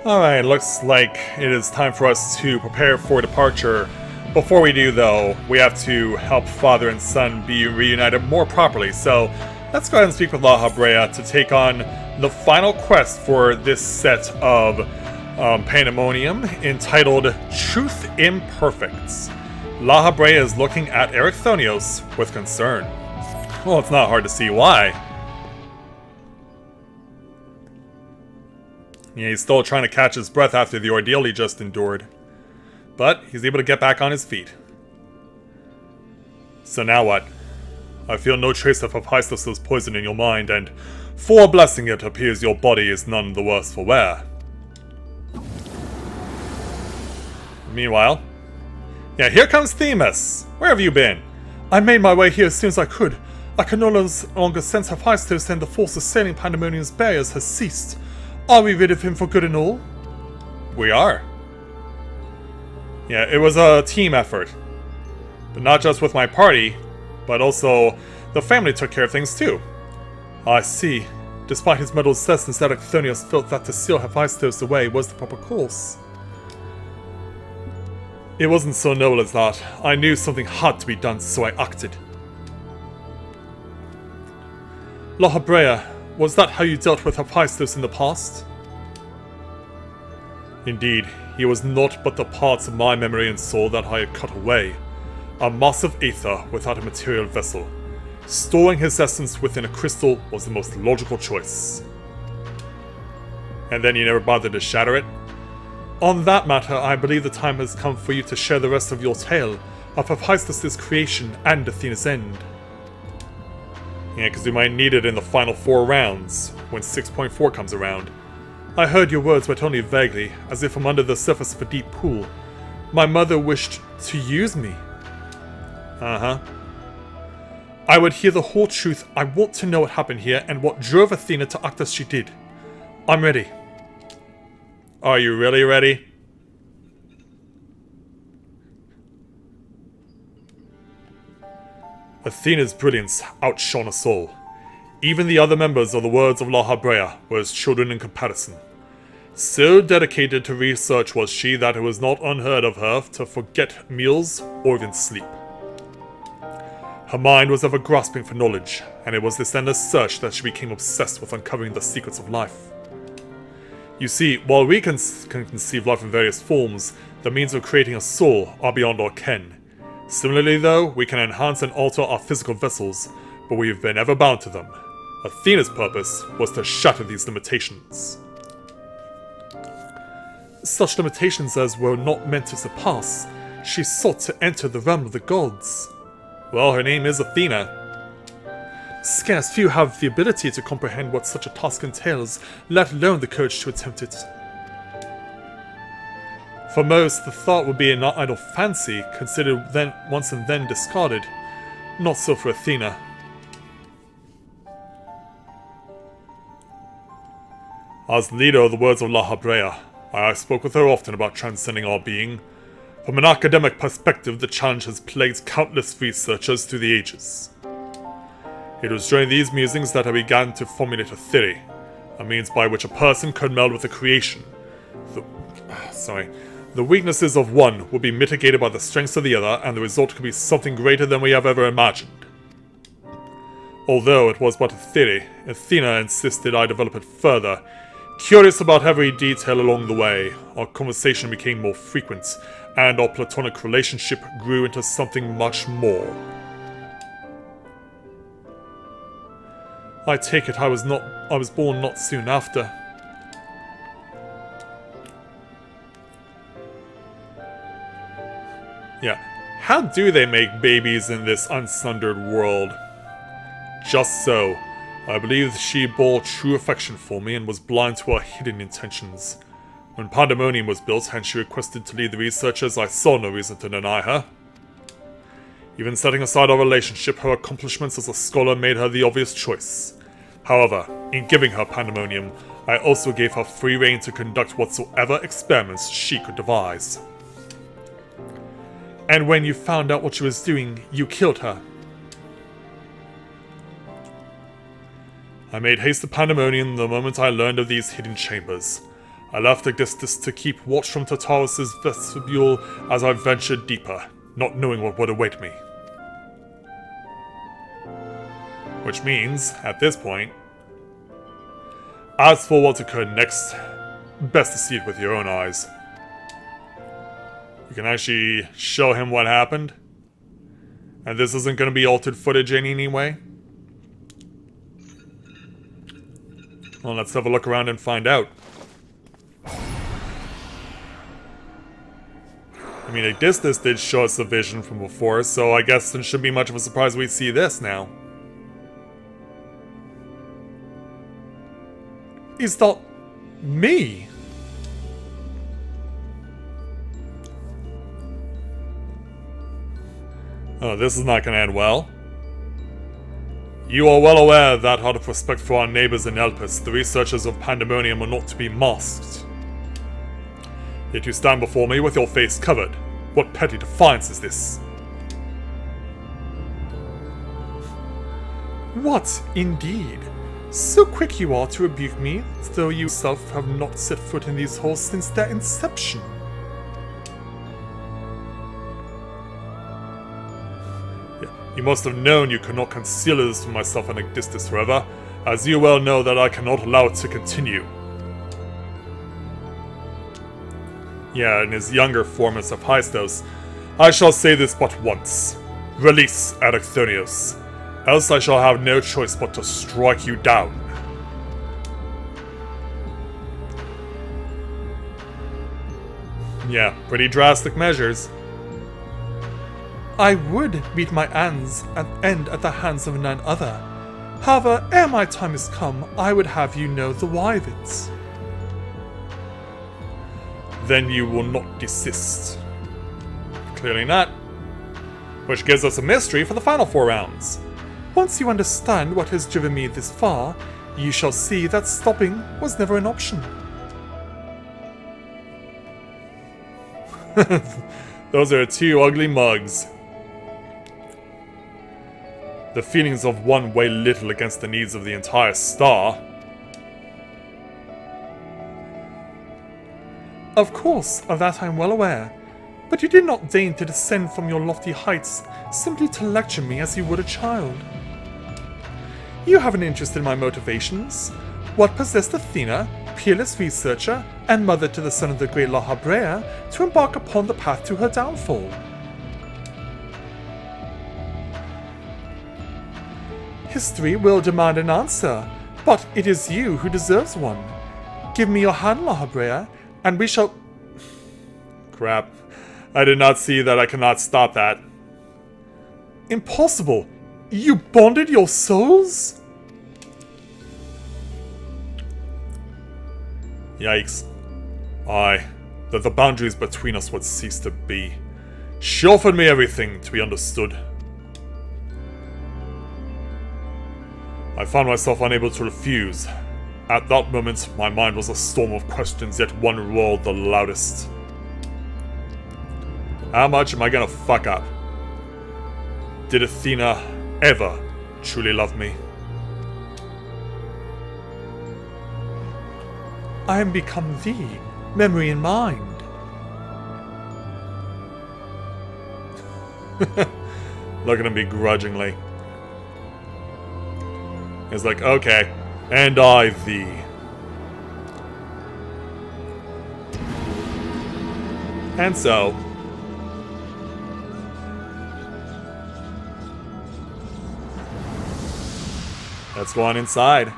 Alright, looks like it is time for us to prepare for departure. Before we do, though, we have to help father and son be reunited more properly, so let's go ahead and speak with La Habrea to take on the final quest for this set of Pandemonium, entitled Truth Imperfects. La Habrea is looking at Erichthonios with concern. Well, it's not hard to see why. Yeah, he's still trying to catch his breath after the ordeal he just endured. But he's able to get back on his feet. So now what? I feel no trace of Abyssos' poison in your mind, and for blessing it appears your body is none the worse for wear. Meanwhile... yeah, here comes Themis! Where have you been? I made my way here as soon as I could. I can no longer sense Abyssos, and the force assailing Pandemonium's barriers has ceased. Are we rid of him for good and all? We are. Yeah, it was a team effort. But not just with my party, but also the family took care of things too. I see. Despite his muddled assessments, Erichthonios felt that to seal Abyssos away was the proper course. It wasn't so noble as that. I knew something had to be done, so I acted. La Habrea, was that how you dealt with Abyssos in the past? Indeed, he was naught but the parts of my memory and soul that I had cut away. A mass of aether without a material vessel. Storing his essence within a crystal was the most logical choice. And then you never bothered to shatter it? On that matter, I believe the time has come for you to share the rest of your tale of Abyssos' creation and Athena's end. Yeah, because we might need it in the final 4 rounds, when 6.4 comes around. I heard your words, but only vaguely, as if from under the surface of a deep pool. My mother wished to use me. Uh-huh. I would hear the whole truth. I want to know what happened here, and what drove Athena to act as she did. I'm ready. Are you really ready? Athena's brilliance outshone us all. Even the other members of the Words of La Habrea were as children in comparison. So dedicated to research was she that it was not unheard of her to forget meals or even sleep. Her mind was ever grasping for knowledge, and it was this endless search that she became obsessed with uncovering the secrets of life. You see, while we can conceive life in various forms, the means of creating a soul are beyond our ken. Similarly though, we can enhance and alter our physical vessels, but we have been ever bound to them. Athena's purpose was to shatter these limitations. Such limitations as were not meant to surpass. She sought to enter the realm of the gods. Well, her name is Athena. Scarce few have the ability to comprehend what such a task entails, let alone the courage to attempt it. For most, the thought would be an idle fancy, considered then once and then discarded. Not so for Athena. As leader of the Words of La Habrea, I spoke with her often about transcending our being. From an academic perspective, the challenge has plagued countless researchers through the ages. It was during these musings that I began to formulate a theory, a means by which a person could meld with the creation. The weaknesses of one would be mitigated by the strengths of the other, and the result could be something greater than we have ever imagined. Although it was but a theory, Athena insisted I develop it further. Curious about every detail along the way, our conversation became more frequent, and our platonic relationship grew into something much more. I take it I was born not soon after. Yeah, how do they make babies in this unsundered world? Just so. I believe she bore true affection for me and was blind to her hidden intentions. When Pandemonium was built and she requested to lead the researchers, I saw no reason to deny her. Even setting aside our relationship, her accomplishments as a scholar made her the obvious choice. However, in giving her Pandemonium, I also gave her free rein to conduct whatsoever experiments she could devise. And when you found out what she was doing, you killed her. I made haste to Pandemonium the moment I learned of these hidden chambers. I left Abyssos to keep watch from Tartarus' vestibule as I ventured deeper, not knowing what would await me. Which means, at this point, as for what occurred next, best to see it with your own eyes. You can actually show him what happened. And this isn't going to be altered footage in any way. Well, let's have a look around and find out. I mean, Abyssos did show us a vision from before, so I guess it shouldn't be much of a surprise we see this now. Is that me? Oh, this is not going to end well. You are well aware that out of respect for our neighbors in Elpis, the researchers of Pandemonium are not to be masked. Yet you stand before me with your face covered. What petty defiance is this? What, indeed? So quick you are to rebuke me, though you yourself have not set foot in these halls since their inception. You must have known you could not conceal this from myself and Abyssos forever, as you well know that I cannot allow it to continue. Yeah, in his younger form as Hephaestus, I shall say this but once. Release Erechthonios, else I shall have no choice but to strike you down. Yeah, pretty drastic measures. I would beat my end at the hands of none other. However, ere my time is come, I would have you know the why of it. Then you will not desist. Clearly not. Which gives us a mystery for the final 4 rounds. Once you understand what has driven me this far, you shall see that stopping was never an option. Those are 2 ugly mugs. The feelings of one weigh little against the needs of the entire star. Of course, of that I am well aware, but you did not deign to descend from your lofty heights simply to lecture me as you would a child. You have an interest in my motivations. What possessed Athena, peerless researcher and mother to the son of the great La Habrea, to embark upon the path to her downfall? History will demand an answer, but it is you who deserves one. Give me your hand, La Habrea, and we shall... Crap. I did not see that I cannot stop that. Impossible! You bonded your souls? Yikes. Aye, that the boundaries between us would cease to be. She offered me everything to be understood. I found myself unable to refuse. At that moment, my mind was a storm of questions, yet one roared the loudest. How much am I gonna fuck up? Did Athena ever truly love me? I am become thee, memory in mind. Look at him begrudgingly. He's like, okay, and I thee. And so... let's go on inside.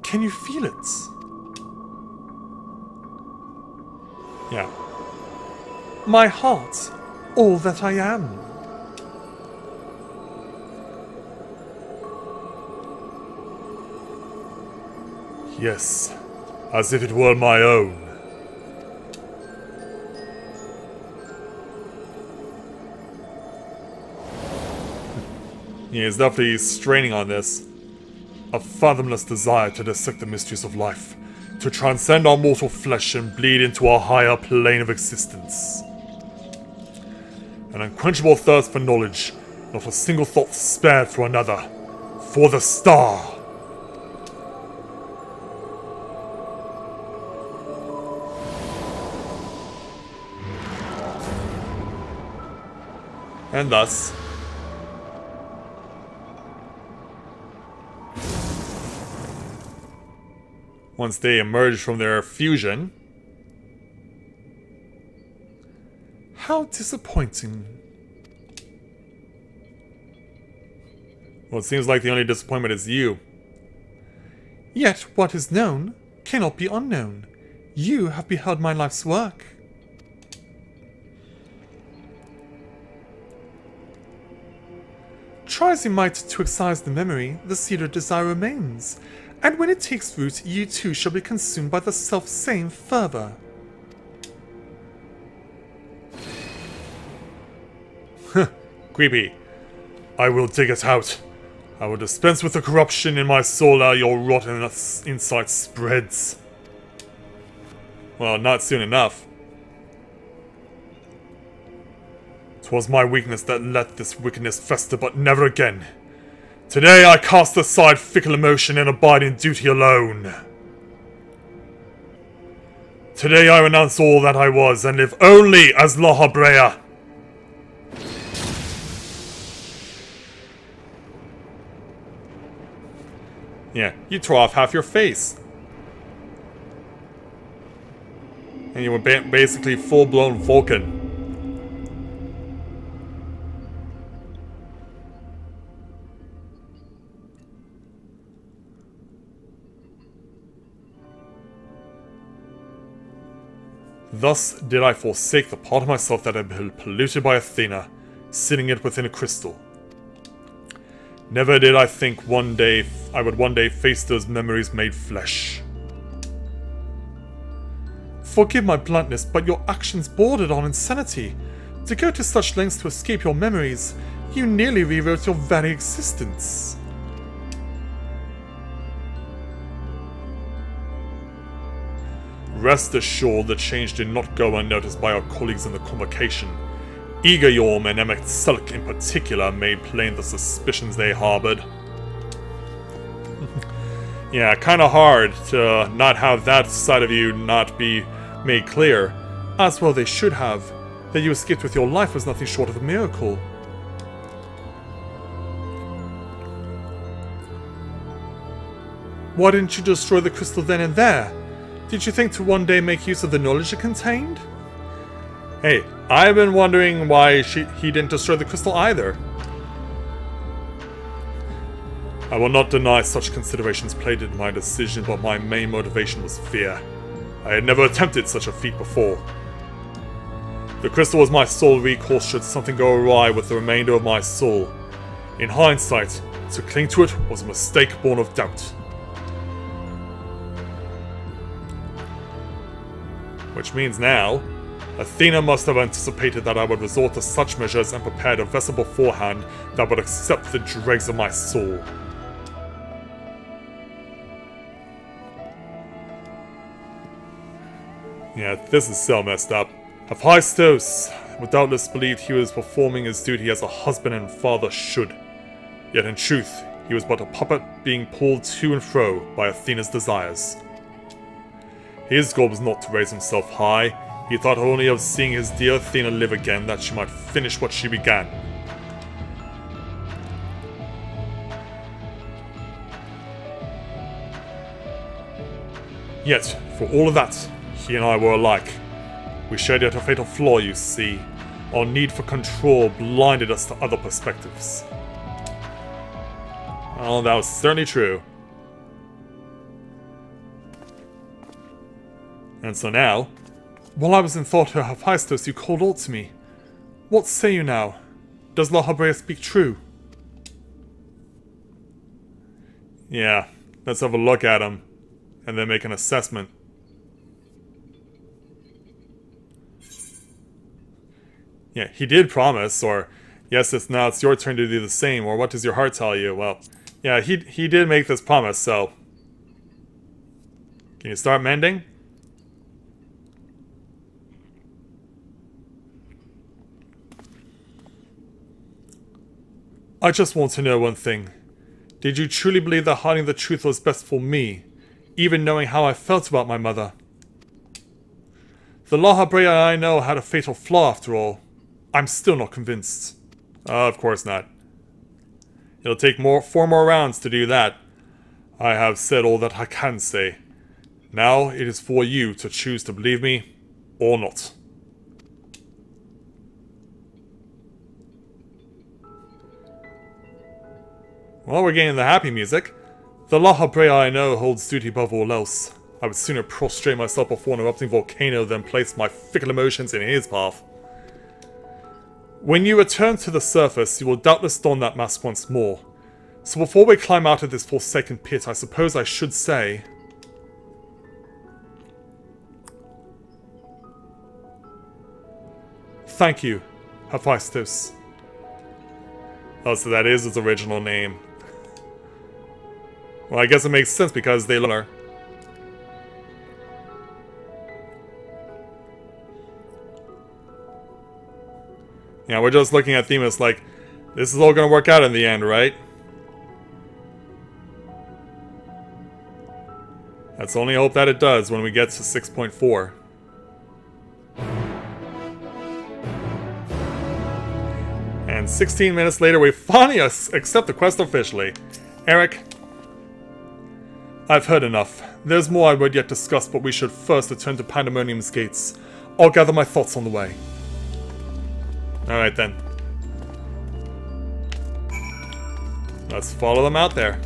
Can you feel it? Yeah. My heart, all that I am. Yes, as if it were my own. He is definitely straining on this. A fathomless desire to dissect the mysteries of life, to transcend our mortal flesh and bleed into a higher plane of existence. An unquenchable thirst for knowledge, not a single thought spared for another, for the star. And thus... once they emerge from their fusion... How disappointing. Well, it seems like the only disappointment is you. Yet what is known cannot be unknown. You have beheld my life's work. Try as you might to excise the memory, the seed of desire remains, and when it takes root, you too shall be consumed by the self-same fervor. Creepy. I will dig it out. I will dispense with the corruption in my soul ere your rotten insight spreads. Well, not soon enough. 'Twas my weakness that let this wickedness fester, but never again. Today I cast aside fickle emotion and abide in duty alone. Today I renounce all that I was and live only as Lahabrea. Yeah, you tore off half your face. And you were basically full-blown Vulcan. Thus did I forsake the part of myself that had been polluted by Athena, sitting it within a crystal. Never did I think I would one day face those memories made flesh. Forgive my bluntness, but your actions bordered on insanity. To go to such lengths to escape your memories, you nearly rewrote your very existence. Rest assured the change did not go unnoticed by our colleagues in the convocation. Eager Yorm and Emmett Selk in particular made plain the suspicions they harbored. Yeah, kinda hard to not have that side of you not be made clear. As well they should have. That you escaped with your life was nothing short of a miracle. Why didn't you destroy the crystal then and there? Did you think to one day make use of the knowledge it contained? Hey, I've been wondering why he didn't destroy the crystal either. I will not deny such considerations played in my decision, but my main motivation was fear. I had never attempted such a feat before. The crystal was my sole recourse should something go awry with the remainder of my soul. In hindsight, to cling to it was a mistake born of doubt. Which means now, Athena must have anticipated that I would resort to such measures and prepared a vessel beforehand that would accept the dregs of my soul. Yeah, this is so messed up. Hephaestus would doubtless believed he was performing his duty as a husband and father should. Yet in truth, he was but a puppet being pulled to and fro by Athena's desires. His goal was not to raise himself high. He thought only of seeing his dear Athena live again, that she might finish what she began. Yet, for all of that, he and I were alike. We shared yet a fatal flaw, you see. Our need for control blinded us to other perspectives. Well, that was certainly true. And so now, while I was in thought of Hephaestus, you called out to me. What say you now? Does Lahabrea speak true? Yeah, let's have a look at him, and then make an assessment. Yeah, he did promise, or yes, now it's your turn to do the same, or what does your heart tell you? Well, yeah, he did make this promise, so... Can you start mending? I just want to know one thing. Did you truly believe that hiding the truth was best for me, even knowing how I felt about my mother? The Lahabrea I know had a fatal flaw after all. I'm still not convinced. Of course not. It'll take 4 more rounds to do that. I have said all that I can say. Now it is for you to choose to believe me or not. Well, we're getting the happy music. The Laha Brea I know holds duty above all else. I would sooner prostrate myself before an erupting volcano than place my fickle emotions in his path. When you return to the surface, you will doubtless don that mask once more. So before we climb out of this forsaken pit, I suppose I should say... Thank you, Hephaestus. Oh, so that is his original name. Well, I guess it makes sense because they learn her. Yeah, we're just looking at Themis like, this is all gonna work out in the end, right? Let's only hope that it does when we get to 6.4. And 16 minutes later, we finally accept the quest officially. Eric, I've heard enough. There's more I would yet discuss, but we should first return to Pandemonium's gates. I'll gather my thoughts on the way. Alright then. Let's follow them out there.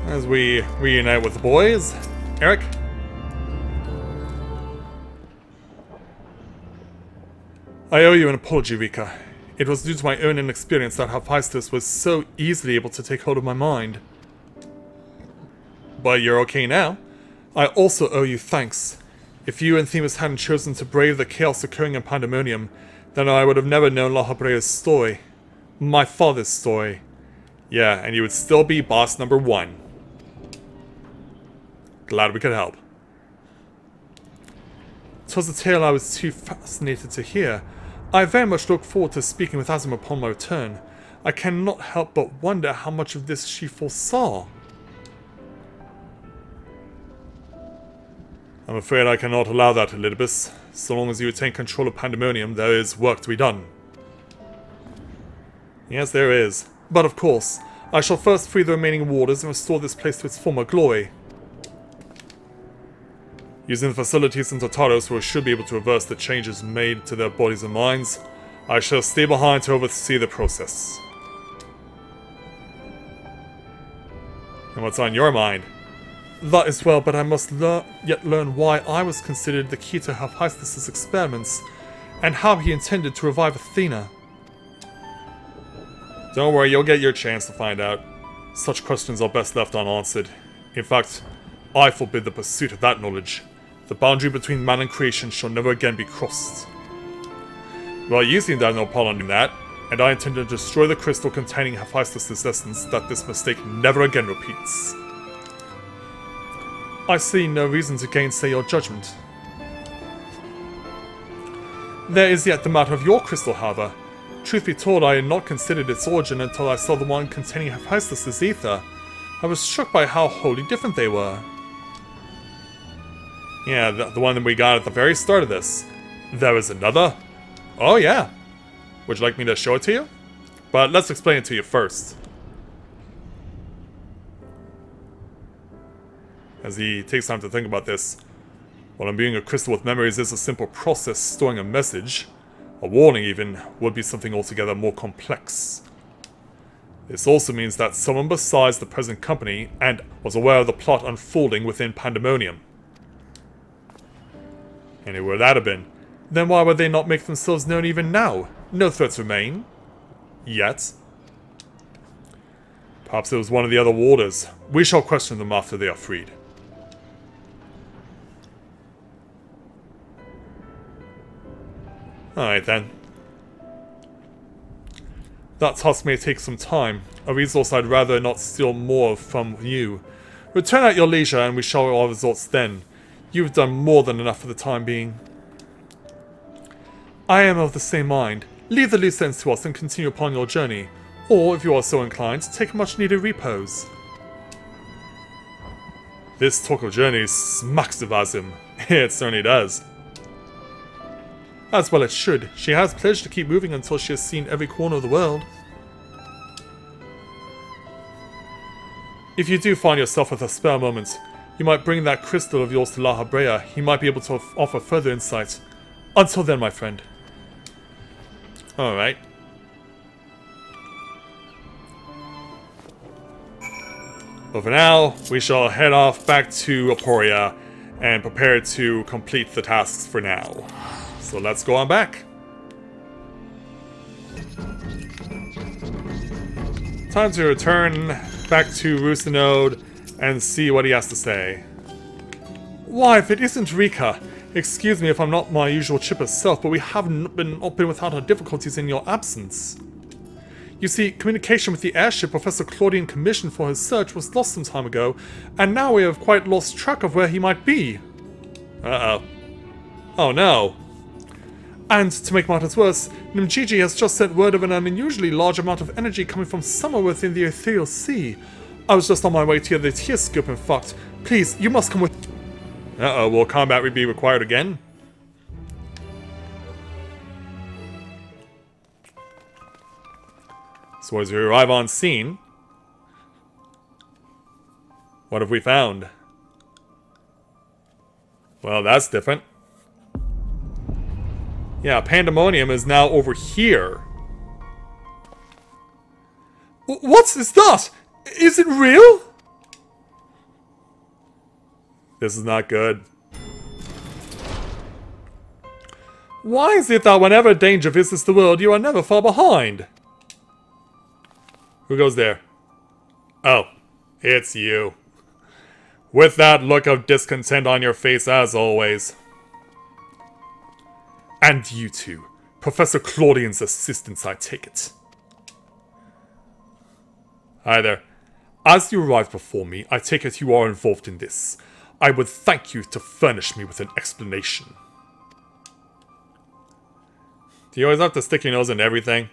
As we reunite with the boys. Eric? I owe you an apology, Rika. It was due to my own inexperience that Hephaestus was so easily able to take hold of my mind. But you're okay now. I also owe you thanks. If you and Themis hadn't chosen to brave the chaos occurring in Pandemonium, then I would have never known Laha Brea's story. My father's story. Yeah, and you would still be boss number 1. Glad we could help. 'Twas a tale I was too fascinated to hear. I very much look forward to speaking with Azim upon my return. I cannot help but wonder how much of this she foresaw. I'm afraid I cannot allow that, Elidibus. So long as you retain control of Pandemonium, there is work to be done. Yes, there is. But of course, I shall first free the remaining warders and restore this place to its former glory. Using the facilities in Tartaros, where we should be able to reverse the changes made to their bodies and minds, I shall stay behind to oversee the process. And what's on your mind? That is well, but I must yet learn why I was considered the key to Hephaestus' experiments, and how he intended to revive Athena. Don't worry, you'll get your chance to find out. Such questions are best left unanswered. In fact, I forbid the pursuit of that knowledge. The boundary between man and creation shall never again be crossed. Well, you seem to have no problem in that, and I intend to destroy the crystal containing Hephaestus' essence, that this mistake never again repeats. I see no reason to gainsay your judgment. There is yet the matter of your crystal, however. Truth be told, I had not considered its origin until I saw the one containing Hephaestus' ether. I was struck by how wholly different they were. Yeah, the one that we got at the very start of this. There is another? Oh yeah. Would you like me to show it to you? But let's explain it to you first. As he takes time to think about this. While imbuing a crystal with memories is a simple process, storing a message, a warning even, would be something altogether more complex. This also means that someone besides the present company and was aware of the plot unfolding within Pandemonium. And who would that have been? Then why would they not make themselves known even now? No threats remain. Yet. Perhaps it was one of the other warders. We shall question them after they are freed. Alright then. That task may take some time, a resource I'd rather not steal more from you. Return at your leisure and we shall our results then. You've done more than enough for the time being. I am of the same mind. Leave the loose ends to us and continue upon your journey. Or, if you are so inclined, take a much needed repose. This talk of journey smacks of Ascian. It certainly does. As well it should. She has pledged to keep moving until she has seen every corner of the world. If you do find yourself with a spare moment, you might bring that crystal of yours to La Habrea. He might be able to offer further insight. Until then, my friend. Alright. But for now, we shall head off back to Aporia and prepare to complete the tasks for now. So let's go on back. Time to return back to Rusinode and see what he has to say. Why, if it isn't Rika, excuse me if I'm not my usual chipper self, but we haven't been without our difficulties in your absence. You see, communication with the airship Professor Claudian commissioned for his search was lost some time ago, and now we have quite lost track of where he might be. Uh-oh. Oh no. And to make matters worse, Nimjiji has just sent word of an unusually large amount of energy coming from somewhere within the ethereal sea. I was just on my way to the Tearscope, in fact. Please, you must come with— Uh-oh, will combat be required again? So as we arrive on scene, what have we found? Well, that's different. Yeah, Pandemonium is now over here. What is that? Is it real? This is not good. Why is it that whenever danger visits the world, you are never far behind? Who goes there? Oh, it's you. With that look of discontent on your face as always. And you two. Professor Claudian's assistants, I take it. Hi there. As you arrived before me, I take it you are involved in this. I would thank you to furnish me with an explanation. Do you always have to stick your nose in everything?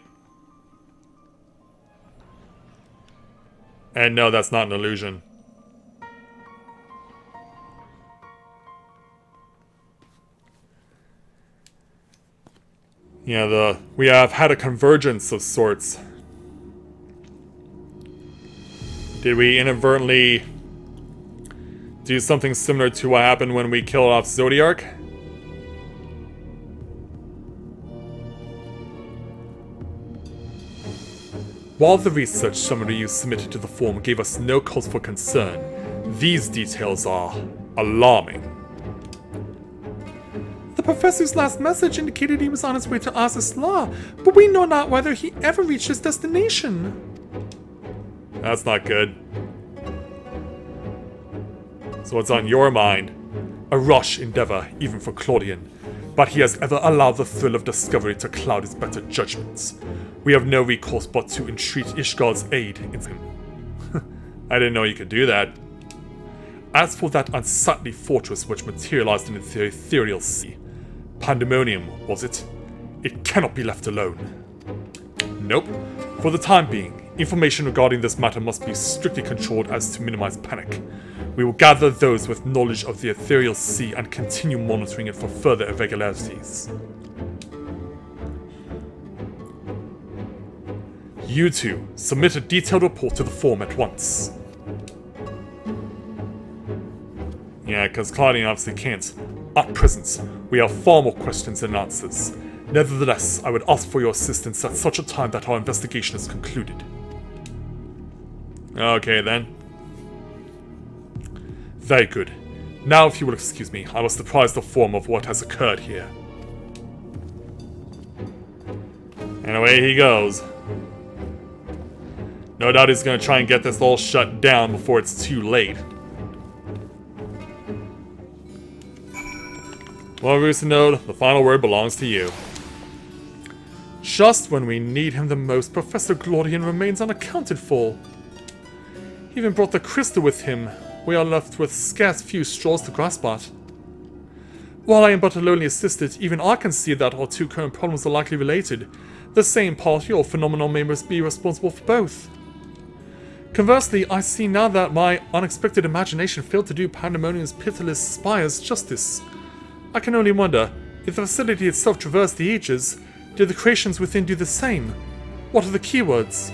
And no, that's not an illusion. Yeah, we have had a convergence of sorts. Did we inadvertently do something similar to what happened when we killed off Zodiark? While the research summary you submitted to the forum gave us no cause for concern, these details are alarming. The professor's last message indicated he was on his way to Ascian, but we know not whether he ever reached his destination. That's not good. So what's on your mind? A rash endeavor, even for Claudian, but he has ever allowed the thrill of discovery to cloud his better judgments. We have no recourse but to entreat Ishgard's aid in him. I didn't know you could do that. As for that unsightly fortress which materialized in the ethereal sea, Pandemonium, was it? It cannot be left alone. Nope. For the time being, information regarding this matter must be strictly controlled as to minimize panic. We will gather those with knowledge of the ethereal sea and continue monitoring it for further irregularities. You two, submit a detailed report to the forum at once. Yeah, because Claudian obviously can't. At present, we have far more questions than answers. Nevertheless, I would ask for your assistance at such a time that our investigation is concluded. Okay, then. Very good. Now, if you will excuse me, I must apprise the forum of what has occurred here. And away he goes. No doubt he's going to try and get this all shut down before it's too late. Well, Rusinode, the final word belongs to you. Just when we need him the most, Professor Claudian remains unaccounted for. He even brought the crystal with him. We are left with scarce few straws to grasp at. While I am but a lonely assistant, even I can see that our two current problems are likely related. The same party or phenomenon may be responsible for both. Conversely, I see now that my unexpected imagination failed to do Pandemonium's pitiless spires justice. I can only wonder, if the facility itself traversed the ages, did the creations within do the same? What are the keywords?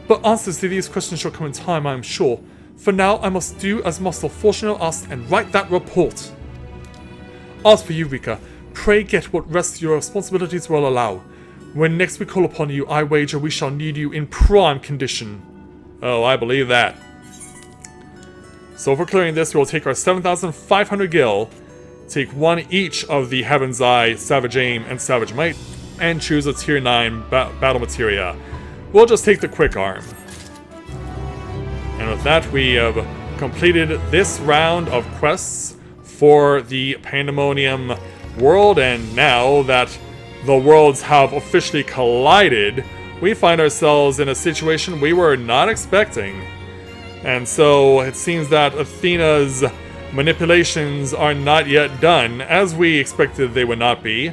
But answers to these questions shall come in time, I am sure. For now, I must do as Master Fortuno asked and write that report. As for you, Rika, pray get what rest your responsibilities will allow. When next we call upon you, I wager we shall need you in prime condition. Oh, I believe that. So for clearing this, we will take our 7,500 gil, take one each of the Heaven's Eye, Savage Aim, and Savage Might, and choose a tier 9 battle materia. We'll just take the Quick Arm. And with that, we have completed this round of quests for the Pandemonium world, and now that the worlds have officially collided, we find ourselves in a situation we were not expecting. And so it seems that Athena's manipulations are not yet done, as we expected they would not be.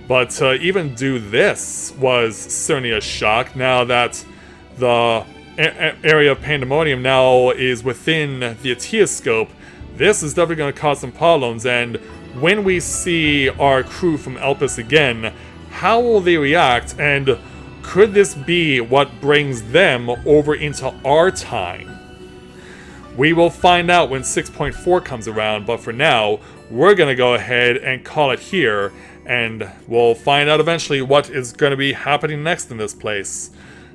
But to even do this was certainly a shock, now that the area of Pandemonium now is within the Atia scope. This is definitely going to cause some problems, and when we see our crew from Elpis again, how will they react, and could this be what brings them over into our time? We will find out when 6.4 comes around, but for now, we're going to go ahead and call it here, and we'll find out eventually what is going to be happening next in this place.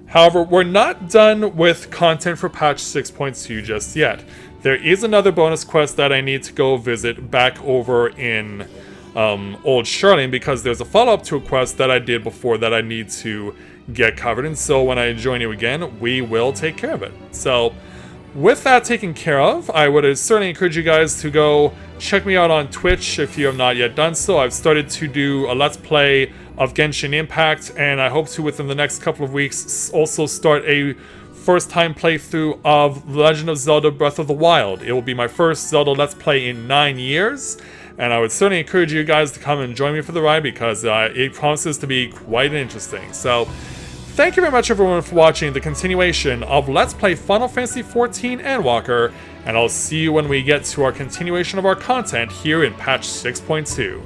However, we're not done with content for patch 6.2 just yet. There is another bonus quest that I need to go visit back over in Old Charlene, because there's a follow-up to a quest that I did before that I need to get covered, and so when I join you again, we will take care of it. So, with that taken care of, I would certainly encourage you guys to go check me out on Twitch if you have not yet done so. I've started to do a Let's Play of Genshin Impact, and I hope to, within the next couple of weeks, also start a first-time playthrough of Legend of Zelda Breath of the Wild. It will be my first Zelda Let's Play in 9 years, and I would certainly encourage you guys to come and join me for the ride, because it promises to be quite interesting. So, thank you very much everyone for watching the continuation of Let's Play Final Fantasy XIV Endwalker, and I'll see you when we get to our continuation of our content here in patch 6.2.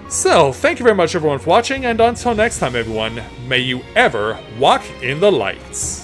So, thank you very much everyone for watching, and until next time everyone, may you ever walk in the lights.